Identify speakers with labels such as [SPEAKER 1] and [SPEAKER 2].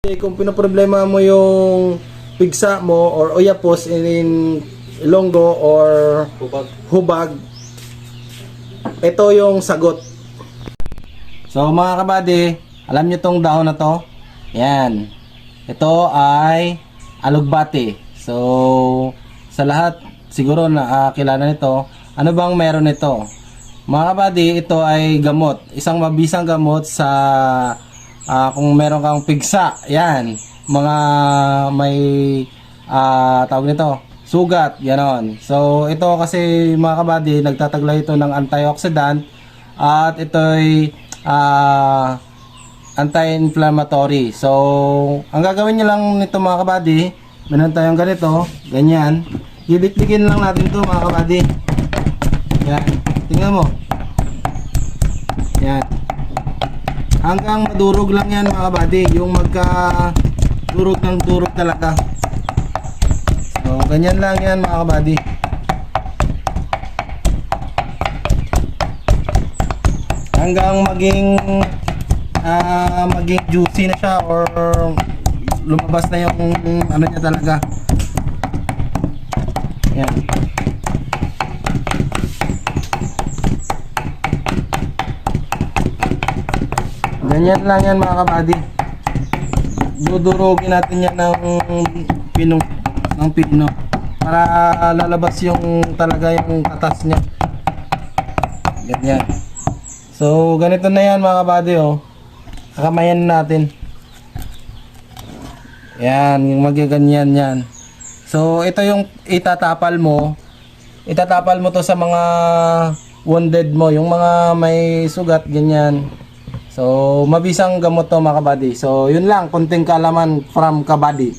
[SPEAKER 1] Kung pinoproblema mo yung pigsa mo or oyapos in Ilonggo or hubag, ito yung sagot. So mga kabady, alam nyo tong dahon na to? Yan. Ito ay alugbati. So sa lahat siguro na kilala nito. Ano bang meron nito? Mga kabady, ito ay gamot. Isang mabisang gamot sa kung meron kang pigsa. Yan. Mga may tawag nito, sugat, ganon. So ito kasi mga kabady, nagtataglay ito ng antioxidant at ito'y anti-inflammatory. So ang gagawin nyo lang nito mga kabady, meron tayong ganito, ganyan. Hibit-bikin lang natin ito mga kabady. Yan, tingnan mo. Yan. Hanggang madurog lang yan mga kabady, yung magka durog ng durog talaga. So ganyan lang yan mga kabady. Hanggang maging juicy na siya or lumabas na yung ano niya talaga. Yan. Ganyan lang yan mga kabady. Dudurugin natin yan ng pino para lalabas yung talaga yung katas niya. Ganyan. So ganito na yan mga kabady, oh. Kakamayan natin. Yan, yung magaganyan yan. So ito yung itatapal mo. Itatapal mo to sa mga wounded mo, yung mga may sugat, ganyan. So, mabisang gamot to mga kabady. So, yun lang, konting kalaman from kabady.